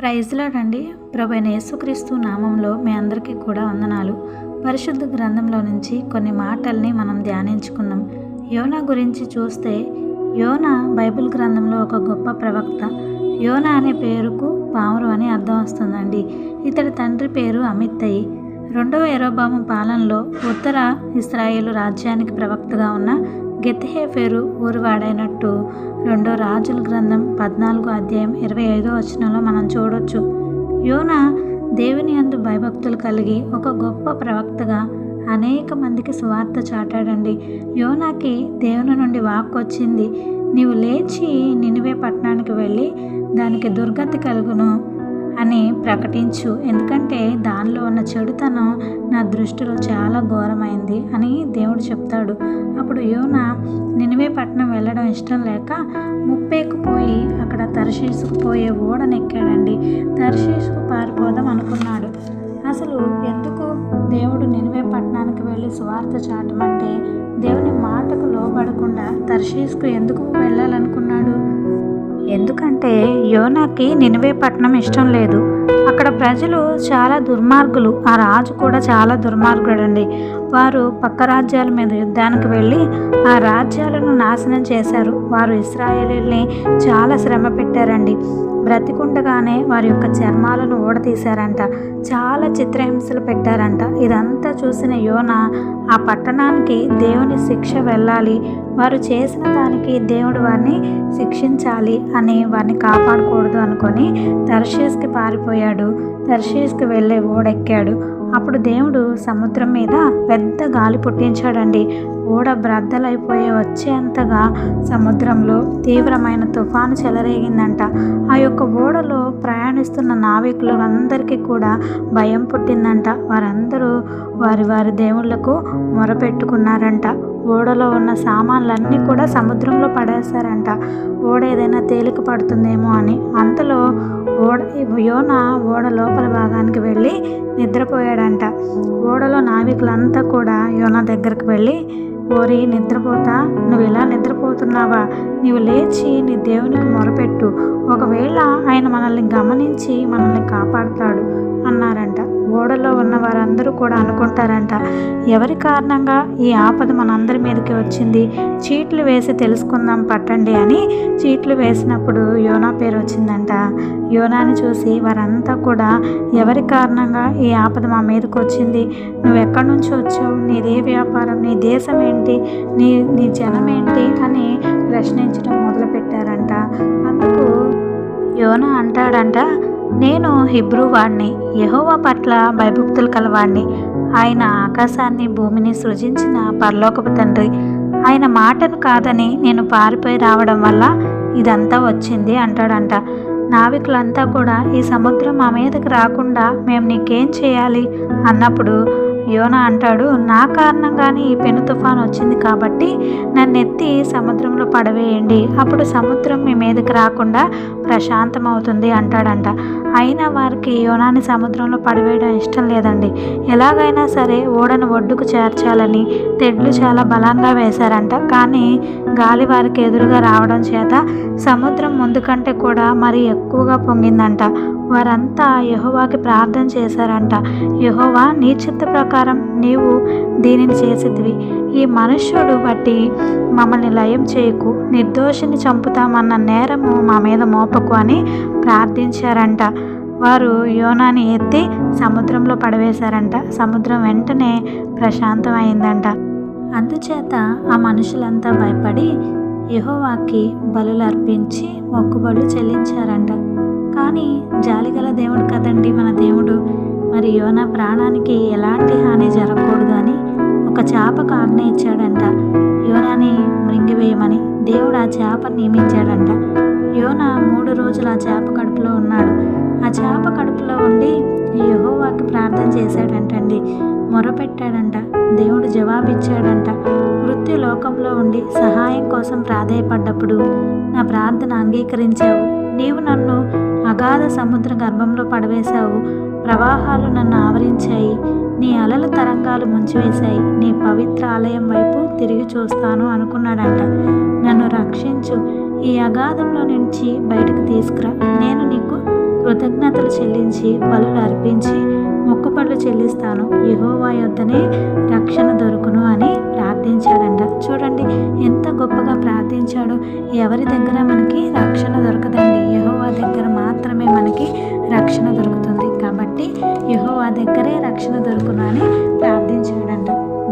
Praise lord అండి. ప్రభువైన యేసుక్రీస్తు నామంలో మీ అందరికీ కూడా వందనాలు. పరిశుద్ధ గ్రంథంలో నుంచి కొన్ని మాటల్ని మనం ధ్యానించుకుందాం. యోనా గురించి చూస్తే యోనా బైబిల్ గ్రంథంలో ఒక గొప్ప ప్రవక్త. యోనా అనే పేరుకు పావురం అని అర్థం వస్తుందండి. ఇతడి తండ్రి పేరు అమిత్తయి. రెండవ యెరోబాము పాలనలో ఉత్తర ఇశ్రాయేలు రాజ్యానికి ప్రవక్తగా ఉన్న గెత్హేఫెరు ఊరివాడైనట్టు రెండో రాజుల గ్రంథం 14వ అధ్యాయం 25వ వచనంలో మనం చూడొచ్చు. యోనా దేవుని యందు భయభక్తులు కలిగి ఒక గొప్ప ప్రవక్తగా అనేక మందికి సువార్త చాటాడండి. యోనాకి దేవుని నుండి వాక్కు వచ్చింది, నీవు లేచి నినివే పట్టణానికి వెళ్ళి దానికి దుర్గతి కలుగును అని ప్రకటించు, ఎందుకంటే దానిలో ఉన్న చెడుతనం నా దృష్టిలో చాలా ఘోరమైంది అని దేవుడు చెప్తాడు. అప్పుడు యోనా నినివే పట్టణం వెళ్ళడం ఇష్టం లేక ముప్పేకు పోయి అక్కడ తర్షీసుకు పోయే ఓడనెక్కాడండి. తర్షీసుకు పారిపోదాం అనుకున్నాడు. అసలు ఎందుకు దేవుడు నినివే పట్టణానికి వెళ్ళి సువార్త చాటమంటే దేవుని మాటకు లోబడకుండా తర్షీసుకు ఎందుకు వెళ్ళాలనుకున్నాడు? ఎందుకంటే యోనాకి నినివే పట్టణం ఇష్టం లేదు. అక్కడ ప్రజలు చాలా దుర్మార్గులు. ఆ రాజు కూడా చాలా దుర్మార్గుడండి. వారు పక్క రాజ్యాల మీద యుద్ధానికి వెళ్ళి ఆ రాజ్యాలను నాశనం చేశారు. వారు ఇశ్రాయేలీల్ని చాలా శ్రమ పెట్టారండి. బ్రతికుండగానే వారి యొక్క చర్మాలను ఊడతీశారంట. చాలా చిత్రహింసలు పెట్టారంట. ఇదంతా చూసిన యోనా ఆ పట్టణానికి దేవుని శిక్ష వెళ్ళాలి, వారు చేసిన దానికి దేవుడు వారిని శిక్షించాలి అని వారిని కాపాడకూడదు అనుకొని తర్షీసుకి పారిపోయాడు. తర్షీసుకి వెళ్ళే ఓడెక్కాడు. అప్పుడు దేవుడు సముద్రం మీద పెద్ద గాలి పుట్టించాడండి. ఓడ బ్రద్దలైపోయి వచ్చేంతగా సముద్రంలో తీవ్రమైన తుఫాను చెలరేగిందంట. ఆ యొక్క ఓడలో ప్రయాణిస్తున్న నావికులందరికీ కూడా భయం పుట్టిందంట. వారందరూ వారి వారి దేవుళ్లకు మొరపెట్టుకున్నారంట. ఓడలో ఉన్న సామాన్లన్నీ కూడా సముద్రంలో పడేశారంట. ఓడ ఏదైనా తేలిక పడుతుందేమో అని. అంతలో యోనా ఓడ లోపల భాగానికి వెళ్ళి నిద్రపోయాడంట. ఓడలో నావికులంతా కూడా యోనా దగ్గరికి వెళ్ళి, ఓరి నిద్రపోతా, నువ్వు ఇలా నిద్రపోతున్నావా? నీవు లేచి నీ దేవునికి మొరపెట్టు, ఒకవేళ ఆయన మనల్ని గమనించి మనల్ని కాపాడుతాడు అన్నారంట. ఓడలో ఉన్న వారందరూ కూడా అనుకుంటారంట, ఎవరి కారణంగా ఈ ఆపద మనందరి మీదకి వచ్చింది, చీట్లు వేసి తెలుసుకుందాం పట్టండి అని చీట్లు వేసినప్పుడు యోనా పేరు వచ్చిందంట. యోనాని చూసి వారంతా కూడా ఎవరి కారణంగా ఈ ఆపద మా మీదకి వచ్చింది, నువ్వు ఎక్కడి నుంచి వచ్చావు, నీదే వ్యాపారం, నీ దేశం ఏంటి, నీ జనం ఏంటి అని ప్రశ్నించడం మొదలుపెట్టారంట. అందుకు యోనా అంటాడంట, నేను హీబ్రూ వాడిని, యెహోవా పట్ల భయభక్తులు కలవాడిని, ఆయన ఆకాశాన్ని భూమిని సృజించిన పరలోకపు తండ్రి, ఆయన మాటను కాదని నేను పారిపోయి రావడం వల్ల ఇదంతా వచ్చింది అంటాడంట. నావికులంతా కూడా ఈ సముద్రం మా మీదకి రాకుండా మేము నీకేం చేయాలి అన్నప్పుడు యోనా అంటాడు, నా కారణంగానే ఈ పెను తుఫాను వచ్చింది కాబట్టి నన్ను ఎత్తి సముద్రంలో పడవేయండి, అప్పుడు సముద్రం మీ మీదకి రాకుండా ప్రశాంతమవుతుంది అంటాడంట. అయినా వారికి యోనాని సముద్రంలో పడవేయడం ఇష్టం లేదండి. ఎలాగైనా సరే ఓడను ఒడ్డుకు చేర్చాలని తెడ్లు చాలా బలంగా వేశారంట. కానీ గాలి వారికి ఎదురుగా రావడం చేత సముద్రం ముందు కంటే కూడా మరీ ఎక్కువగా పొంగిందంట. వారంతా యెహోవాకి ప్రార్థన చేశారంట, యెహోవా నీ చిత్త ప్రకారం నీవు దీనిని చేసిద్వి, ఈ మనుష్యుడు బట్టి మమ్మల్ని లయం చేయకు, నిర్దోషిని చంపుతామన్న నేరము మా మీద మోపకు అని ప్రార్థించారంట. వారు యోనాని ఎత్తి సముద్రంలో పడవేశారంట. సముద్రం వెంటనే ప్రశాంతమైందంట. అందుచేత ఆ మనుషులంతా భయపడి యెహోవాకి బలులు అర్పించి మొక్కుబడులు చెల్లించారంట. కానీ జాలిగల దేవుడు కదండి మన దేవుడు. మరి యోనా ప్రాణానికి ఎలాంటి హాని జరగకూడదు అని ఒక చేపకు ఆజ్ఞ ఇచ్చాడంట, యోనాని మృంగివేయమని. దేవుడు ఆ చేపను నియమించాడంట. యోనా 3 రోజులు ఆ చేప కడుపులో ఉన్నాడు. ఆ చేప కడుపులో ఉండి యెహోవాకి ప్రార్థన చేశాడంటండి, మొరపెట్టాడంట. దేవుడు జవాబిచ్చాడంట. మృత్యు లోకంలో ఉండి సహాయం కోసం ప్రాధేయపడ్డప్పుడు నా ప్రార్థన అంగీకరించావు. నీవు నన్ను అగాధ సముద్ర గర్భంలో పడవేశావు, ప్రవాహాలు నన్ను ఆవరించాయి, నీ అలల తరంగాలు ముంచివేశాయి, నీ పవిత్ర ఆలయం వైపు తిరిగి చూస్తాను అనుకున్నాడంట. నన్ను రక్షించు, ఈ అగాధంలో నుంచి బయటకు తీసుకురా, నేను నీకు కృతజ్ఞతలు చెల్లించి బలులు అర్పించి మొక్కుబడులు చెల్లిస్తాను, యెహోవా యొద్దనే రక్షణ దొరుకును అని ప్రార్థించాడంట. చూడండి ఎంత గొప్పగా ప్రార్థించాడు. ఎవరి దగ్గర మనకి రక్షణ దొరకదండి, యెహోవా దగ్గర మాత్రమే మనకి రక్షణ దొరుకుతుంది. కాబట్టి యెహోవా దగ్గరే రక్షణ దొరుకును అని ప్రార్థించాడంట.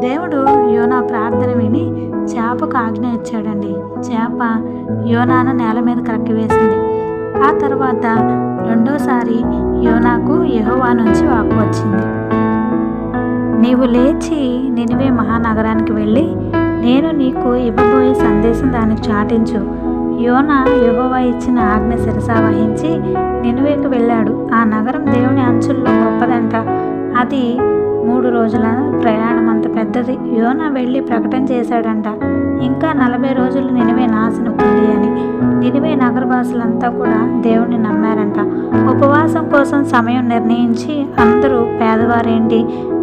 దేవుడు యోనా ప్రార్థన విని చేపకు ఆజ్ఞ ఇచ్చాడండి. చేప యోనాను నేల మీద కక్కివేసింది. ఆ తర్వాత రెండోసారి యోనాకు యెహోవా నుంచి వాక్కు వచ్చింది. నీవు లేచి నినివే మహానగరానికి వెళ్ళి నేను నీకు ఇవ్వబోయే సందేశం దానికి చాటించు. యోనా యెహోవా ఇచ్చిన ఆజ్ఞ శిరసావహించి నినివేకు వెళ్ళాడు. ఆ నగరం దేవుని అంచుల్లో గొప్పదంట. అది 3 రోజుల ప్రయాణం అంత పెద్దది. యోనా వెళ్ళి ప్రకటన చేశాడంట, ఇంకా 40 రోజులు నినివే నాశనం ఉంది అని. నినివే నగరవాసులంతా కూడా దేవుణ్ణి నమ్మారంట. ఉపవాసం కోసం సమయం నిర్ణయించి అందరూ పేదవారేంటి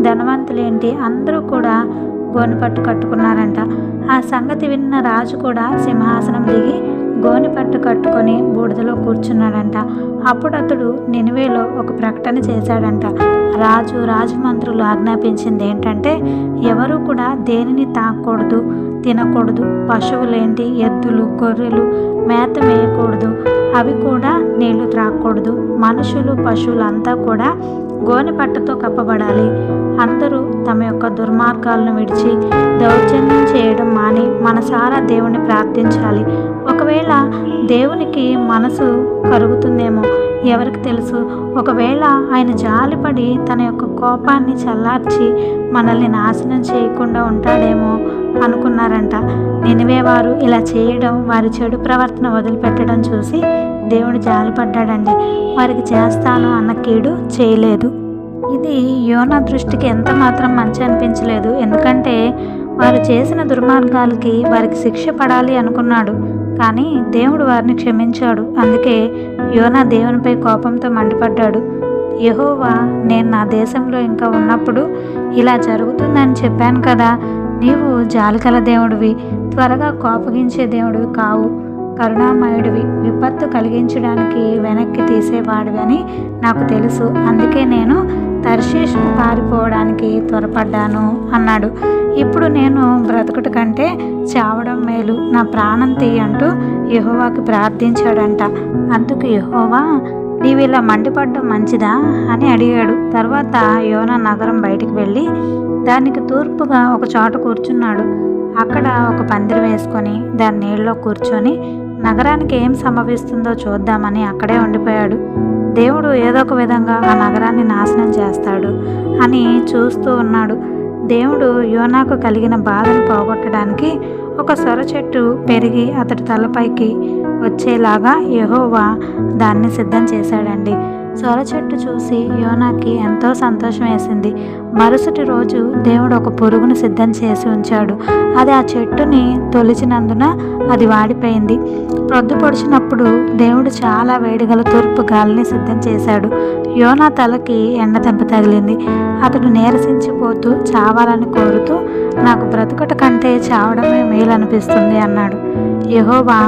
ధనవంతులేంటి అందరూ కూడా గోనెపట్టు కట్టుకున్నారంట. ఆ సంగతి విన్న రాజు కూడా సింహాసనం దిగి గోనెపట్టు కట్టుకొని బూడిదలో కూర్చున్నాడంట. అప్పుడు అతడు నినివేలో ఒక ప్రకటన చేశాడంట. రాజమంత్రులు ఆజ్ఞాపించింది ఏంటంటే ఎవరు కూడా దేనిని తాకూడదు, తినకూడదు, పశువులేంటి ఎద్దులు గొర్రెలు మేత వేయకూడదు, అవి కూడా నీళ్లు త్రాగకూడదు, మనుషులు పశువులు అంతా కూడా గోనెపట్టుతో కప్పబడాలి. అందరూ తమ యొక్క దుర్మార్గాలను విడిచి దౌర్జన్యం చేయడం మాని మనసారా దేవుని ప్రార్థించాలి. ఒకవేళ దేవునికి మనసు కరుగుతుందేమో, ఎవరికి తెలుసు. ఒకవేళ ఆయన జాలిపడి తన యొక్క కోపాన్ని చల్లార్చి మనల్ని నాశనం చేయకుండా ఉంటాడేమో అనుకున్నారంట. నినివే వారు ఇలా చేయడం, వారి చెడు ప్రవర్తన వదిలిపెట్టడం చూసి దేవుడు జాలిపడ్డాడండి. వారికి చేస్తాను అన్న కీడు చేయలేదు. ఇది యోనా దృష్టికి ఎంత మాత్రం మంచి అనిపించలేదు. ఎందుకంటే వారు చేసిన దుర్మార్గాలకి వారికి శిక్ష పడాలి అనుకున్నాడు. కానీ దేవుడు వారిని క్షమించాడు. అందుకే యోనా దేవునిపై కోపంతో మండిపడ్డాడు. యెహోవా, నేను నా దేశంలో ఇంకా ఉన్నప్పుడు ఇలా జరుగుతుందని చెప్పాను కదా. నీవు జాలికల దేవుడివి, త్వరగా కోపగించే దేవుడివి కావు, కరుణామయుడివి, విపత్తు కలిగించడానికి వెనక్కి తీసేవాడివి అని నాకు తెలుసు. అందుకే నేను తర్షీషుకు పారిపోవడానికి త్వరపడ్డాను అన్నాడు. ఇప్పుడు నేను బ్రతుకుట కంటే చావడం మేలు, నా ప్రాణం తీయంటూ యెహోవాకి ప్రార్థించాడంట. అందుకు యెహోవా, నీవు ఇలా మండిపడ్డం మంచిదా అని అడిగాడు. తర్వాత యోనా నగరం బయటికి వెళ్ళి దానికి తూర్పుగా ఒక చోట కూర్చున్నాడు. అక్కడ ఒక పందిరి వేసుకొని దాని నీళ్ళలో కూర్చొని నగరానికి ఏం సంభవిస్తుందో చూద్దామని అక్కడే ఉండిపోయాడు. దేవుడు ఏదో ఒక విధంగా ఆ నగరాన్ని నాశనం చేస్తాడు అని చూస్తూ ఉన్నాడు. దేవుడు యోనాకు కలిగిన బాధను పోగొట్టడానికి ఒక సొర చెట్టు పెరిగి అతడి తలపైకి వచ్చేలాగా యెహోవా దాన్ని సిద్ధం చేశాడండి. సొర చెట్టు చూసి యోనాకి ఎంతో సంతోషం వేసింది. మరుసటి రోజు దేవుడు ఒక పురుగును సిద్ధం చేసి ఉంచాడు. అది ఆ చెట్టుని తొలిచినందున అది వాడిపోయింది. ప్రొద్దు పొడిచినప్పుడు దేవుడు చాలా వేడిగల తూర్పు గాలిని సిద్ధం చేశాడు. యోనా తలకి ఎండ దెబ్బ తగిలింది. అతడు నీరసించిపోతూ చావాలని కోరుతూ, నాకు బ్రతుకట కంటే చావడమే మేలనిపిస్తుంది అన్నాడు. యెహోవా,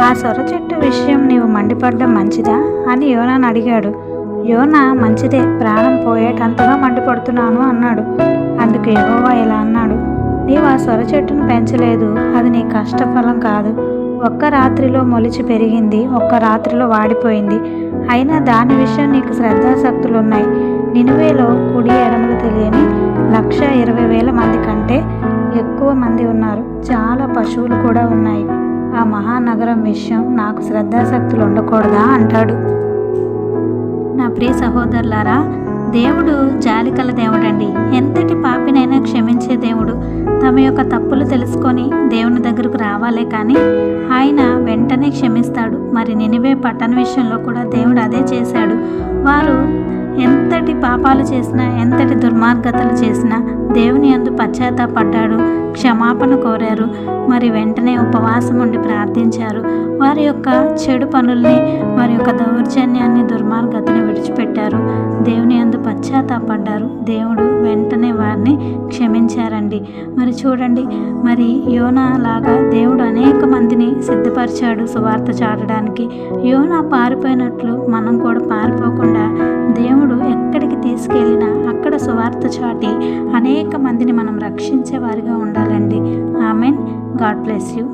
ఆ సొర చెట్టు విషయం నీవు మండిపడ్డం మంచిదా అని యోనాను అడిగాడు. యోనా, మంచిదే, ప్రాణం పోయేటంతగా మండిపడుతున్నాను అన్నాడు. అందుకు యెహోవా ఇలా అన్నాడు, నీవు ఆ సొర చెట్టును పెంచలేదు, అది నీ కష్టఫలం కాదు. ఒక్క రాత్రిలో మొలిచి పెరిగింది, ఒక్క రాత్రిలో వాడిపోయింది. అయినా దాని విషయం నీకు శ్రద్ధాశక్తులు ఉన్నాయి. నినివేలో కుడి ఎడమలు తెలియని 120,000 మంది కంటే ఎక్కువ మంది ఉన్నారు. చాలా పశువులు కూడా ఉన్నాయి. ఆ మహానగరం విషయం నాకు శ్రద్ధాశక్తులు ఉండకూడదా అంటాడు. నా ప్రియ సహోదరులారా, దేవుడు జాలికల దేవుడండి. ఎంతటి పాపినైనా క్షమించే దేవుడు. తమ యొక్క తప్పులు తెలుసుకొని దేవుని దగ్గరకు రావాలే కానీ ఆయన వెంటనే క్షమిస్తాడు. మరి నినివే పట్టణ విషయంలో కూడా దేవుడు అదే చేశాడు. వారు ఎంతటి పాపాలు చేసినా, ఎంతటి దుర్మార్గతలు చేసినా దేవుని యందు పశ్చాత్తాపడ్డాడు, క్షమాపణ కోరారు. మరి వెంటనే ఉపవాసం ఉండి ప్రార్థించారు. వారి యొక్క చెడు పనుల్ని, వారి యొక్క దౌర్జన్యాన్ని, దుర్మార్గతని విడిచిపెట్టారు. దేవుని యందు పశ్చాత్తాపడ్డారు. దేవుడు వెంటనే వారిని క్షమించారండి. మరి చూడండి, మరి యోనా లాగా దేవుడు అనేక మందిని సిద్ధపరిచాడు సువార్త చాటడానికి. యోనా పారిపోయినట్లు మనం కూడా తీసుకెళ్ళినా అక్కడ సువార్త చాటి అనేక మందిని మనం రక్షించే వారిగా ఉండాలండి. ఆమెన్. God bless you.